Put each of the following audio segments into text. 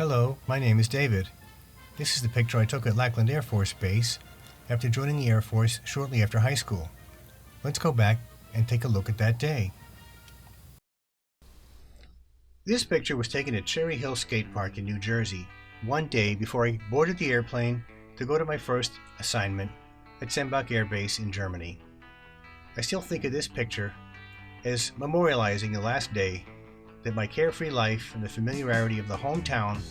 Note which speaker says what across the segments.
Speaker 1: Hello, my name is David. This is the picture I took at Lackland Air Force Base after joining the Air Force shortly after high school. Let's go back and take a look at that day. This picture was taken at Cherry Hill Skate Park in New Jersey, one day before I boarded the airplane to go to my first assignment at Sembach Air Base in Germany. I still think of this picture as memorializing the last day that my carefree life and the familiarity of the hometown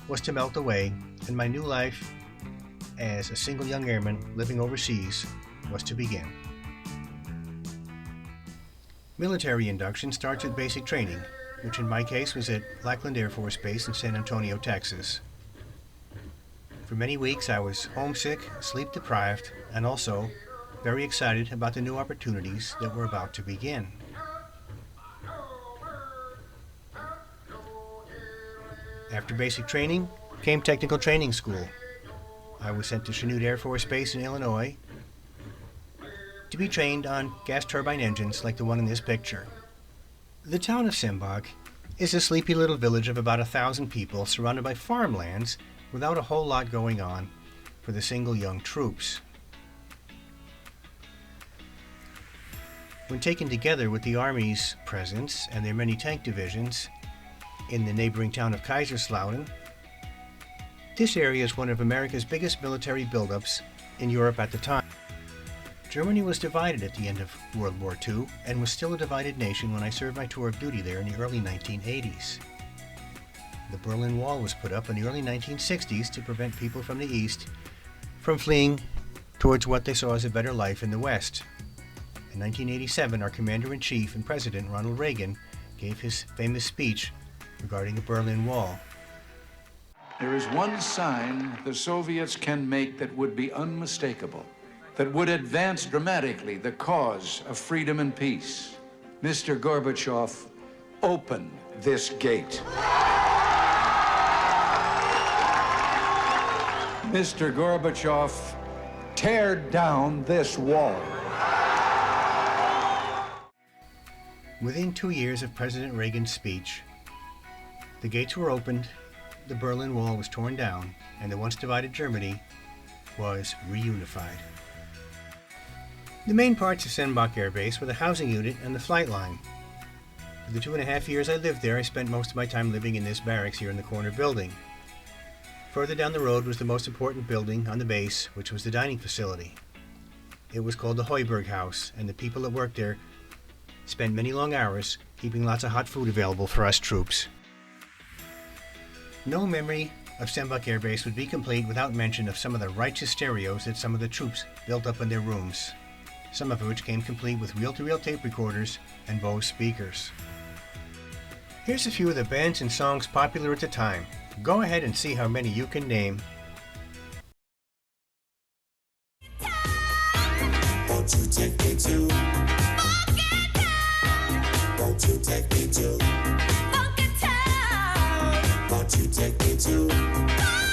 Speaker 1: was to melt away, and my new life as a single young airman living overseas was to begin. Military induction starts with basic training, which in my case was at Lackland Air Force Base in San Antonio, Texas. For many weeks I was homesick, sleep deprived, and also very excited about the new opportunities that were about to begin. After basic training came technical training school. I was sent to Chanute Air Force Base in Illinois to be trained on gas turbine engines like the one in this picture. The town of Sembach is a sleepy little village of about 1,000 people surrounded by farmlands without a whole lot going on for the single young troops. When taken together with the Army's presence and their many tank divisions in the neighboring town of Kaiserslautern, this area is one of America's biggest military buildups in Europe at the time. Germany was divided at the end of World War II and was still a divided nation when I served my tour of duty there in the early 1980s. The Berlin Wall was put up in the early 1960s to prevent people from the East from fleeing towards what they saw as a better life in the West. In 1987, our Commander-in-Chief and President, Ronald Reagan, gave his famous speech regarding the Berlin Wall.
Speaker 2: There is one sign the Soviets can make that would be unmistakable, that would advance dramatically the cause of freedom and peace. Mr. Gorbachev, open this gate. Mr. Gorbachev, tear down this wall.
Speaker 1: Within 2 years of President Reagan's speech, the gates were opened, the Berlin Wall was torn down, and the once divided Germany was reunified. The main parts of Sembach Air Base were the housing unit and the flight line. For the 2.5 years I lived there, I spent most of my time living in this barracks here in the corner building. Further down the road was the most important building on the base, which was the dining facility. It was called the Heuberg House, and the people that worked there spent many long hours keeping lots of hot food available for us troops. No memory of Sembach Air Base would be complete without mention of some of the righteous stereos that some of the troops built up in their rooms, some of which came complete with reel-to-reel tape recorders and Bose speakers. Here's a few of the bands and songs popular at the time. Go ahead and see how many you can name.
Speaker 3: Won't you take me to Funky Town? Won't you take me to Funky Town? Won't you take me to Funky Town?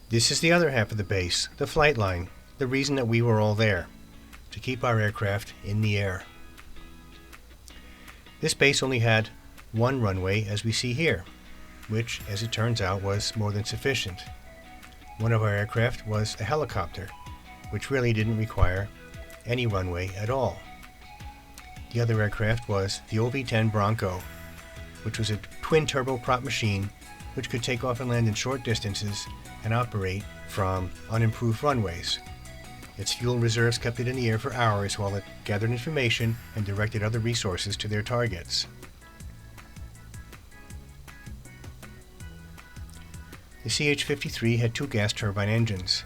Speaker 1: This is the other half of the base, the flight line, the reason that we were all there, to keep our aircraft in the air. This base only had one runway, as we see here, which, as it turns out, was more than sufficient. One of our aircraft was a helicopter, which really didn't require any runway at all. The other aircraft was the OV-10 Bronco, which was a twin turboprop machine which could take off and land in short distances and operate from unimproved runways. Its fuel reserves kept it in the air for hours while it gathered information and directed other resources to their targets. The CH-53 had 2 gas turbine engines.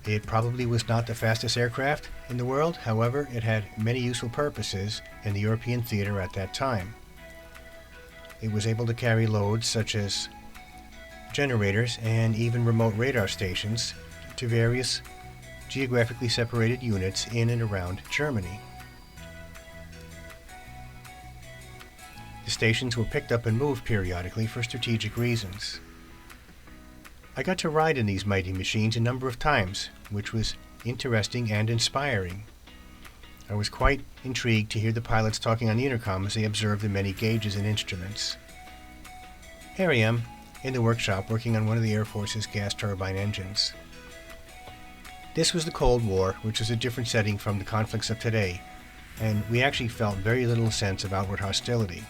Speaker 1: It probably was not the fastest aircraft in the world, however, it had many useful purposes in the European theater at that time. It was able to carry loads such as generators and even remote radar stations to various geographically separated units in and around Germany. The stations were picked up and moved periodically for strategic reasons. I got to ride in these mighty machines a number of times, which was interesting and inspiring. I was quite intrigued to hear the pilots talking on the intercom as they observed the many gauges and instruments. Here I am, in the workshop, working on one of the Air Force's gas turbine engines. This was the Cold War, which was a different setting from the conflicts of today, and we actually felt very little sense of outward hostility.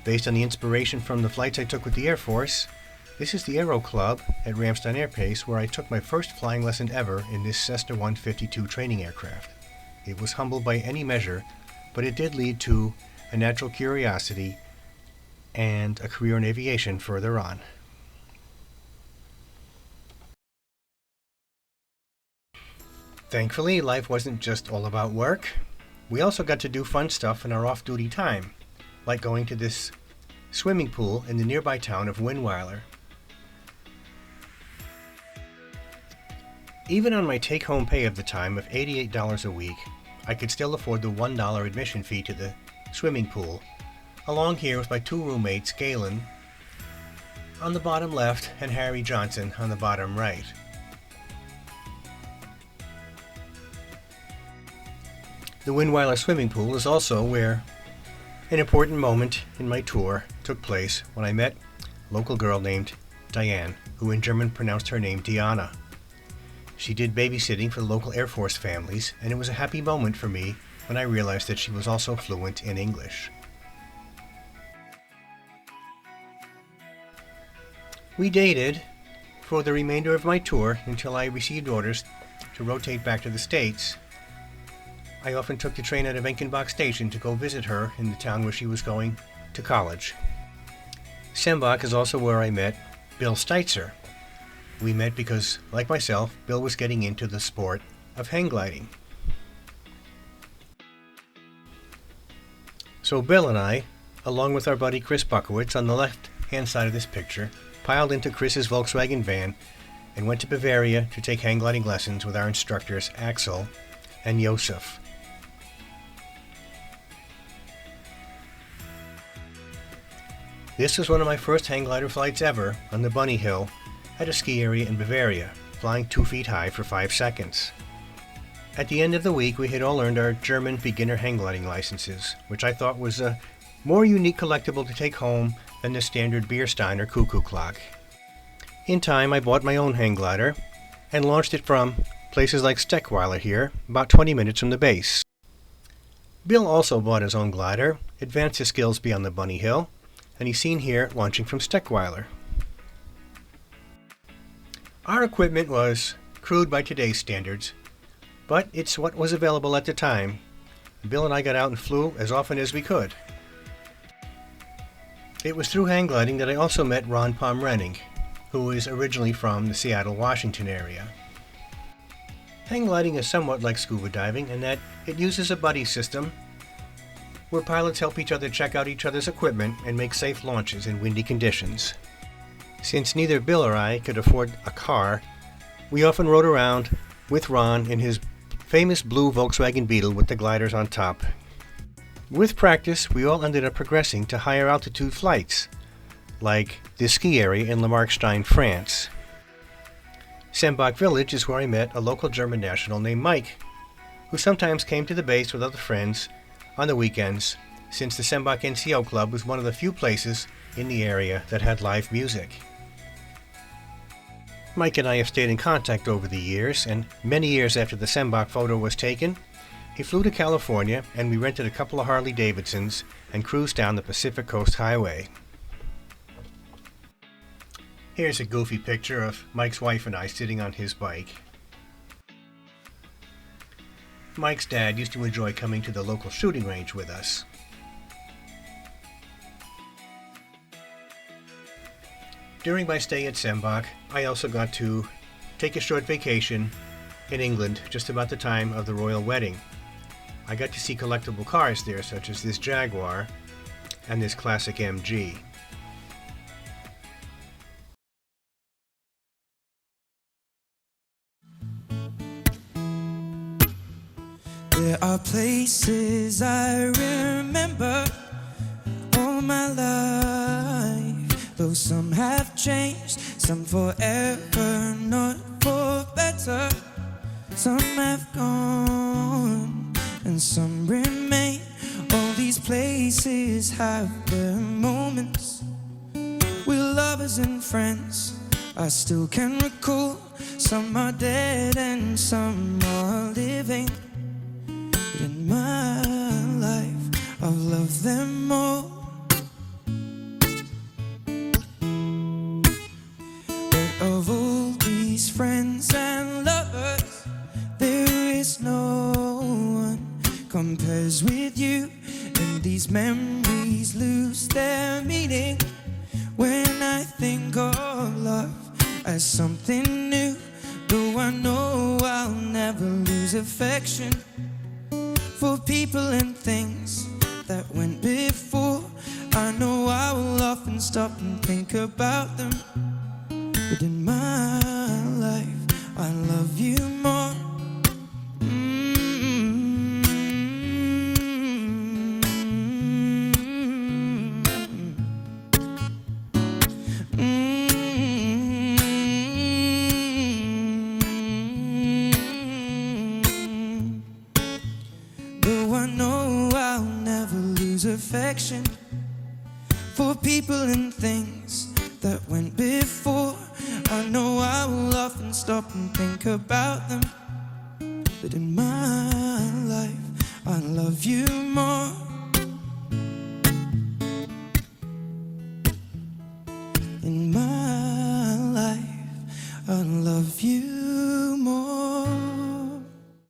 Speaker 1: Based on the inspiration from the flights I took with the Air Force, this is the Aero Club at Ramstein Air Base, where I took my first flying lesson ever in this Cessna 152 training aircraft. It was humble by any measure, but it did lead to a natural curiosity and a career in aviation further on. Thankfully, life wasn't just all about work. We also got to do fun stuff in our off-duty time, like going to this swimming pool in the nearby town of Winnweiler. Even on my take-home pay of the time of $88 a week, I could still afford the $1 admission fee to the swimming pool, along here with my 2 roommates, Galen on the bottom left and Harry Johnson on the bottom right. The Winnweiler swimming pool is also where an important moment in my tour took place when I met a local girl named Diane, who in German pronounced her name Diana. She did babysitting for the local Air Force families, and it was a happy moment for me when I realized that she was also fluent in English. We dated for the remainder of my tour until I received orders to rotate back to the States. I often took the train out of Enkenbach Station to go visit her in the town where she was going to college. Sembach is also where I met Bill Steitzer. We met because, like myself, Bill was getting into the sport of hang gliding. So Bill and I, along with our buddy Chris Buckowitz on the left-hand side of this picture, piled into Chris's Volkswagen van and went to Bavaria to take hang gliding lessons with our instructors Axel and Josef. This was one of my first hang glider flights ever on the Bunny Hill at a ski area in Bavaria, flying 2 feet high for 5 seconds. At the end of the week, we had all earned our German beginner hang gliding licenses, which I thought was a more unique collectible to take home than the standard Bierstein or cuckoo clock. In time, I bought my own hang glider and launched it from places like Steckweiler here, about 20 minutes from the base. Bill also bought his own glider, advanced his skills beyond the Bunny Hill, and he's seen here launching from Steckweiler. Our equipment was crude by today's standards, but it's what was available at the time. Bill and I got out and flew as often as we could. It was through hang gliding that I also met Ron Pomrenning, who is originally from the Seattle, Washington area. Hang gliding is somewhat like scuba diving in that it uses a buddy system where pilots help each other check out each other's equipment and make safe launches in windy conditions. Since neither Bill or I could afford a car, we often rode around with Ron in his famous blue Volkswagen Beetle with the gliders on top. With practice, we all ended up progressing to higher altitude flights, like the ski area in Lamarckstein, France. Sembach Village is where I met a local German national named Mike, who sometimes came to the base with other friends on the weekends, since the Sembach NCO Club was one of the few places in the area that had live music. Mike and I have stayed in contact over the years, and many years after the Sembach photo was taken, he flew to California and we rented a couple of Harley Davidsons and cruised down the Pacific Coast Highway. Here's a goofy picture of Mike's wife and I sitting on his bike. Mike's dad used to enjoy coming to the local shooting range with us. During my stay at Sembach, I also got to take a short vacation in England just about the time of the royal wedding. I got to see collectible cars there, such as this Jaguar and this classic MG.
Speaker 3: There are places I remember all my life, though some have changed, some forever, not for better. Some have gone and some remain. All these places have their moments with lovers and friends I still can recall. Some are dead and some are living. But in my life, I've loved them all. But of all these friends and lovers, there is no one compares with you. And these memories lose their meaning when I think of love as something new. Though I know I'll never lose affection for people and things that went before. I know I will often stop and think about them, but in my life I love you more. Though I know I'll never lose affection for people and things that went before. I know I will often stop and think about them, but in my life I love you more.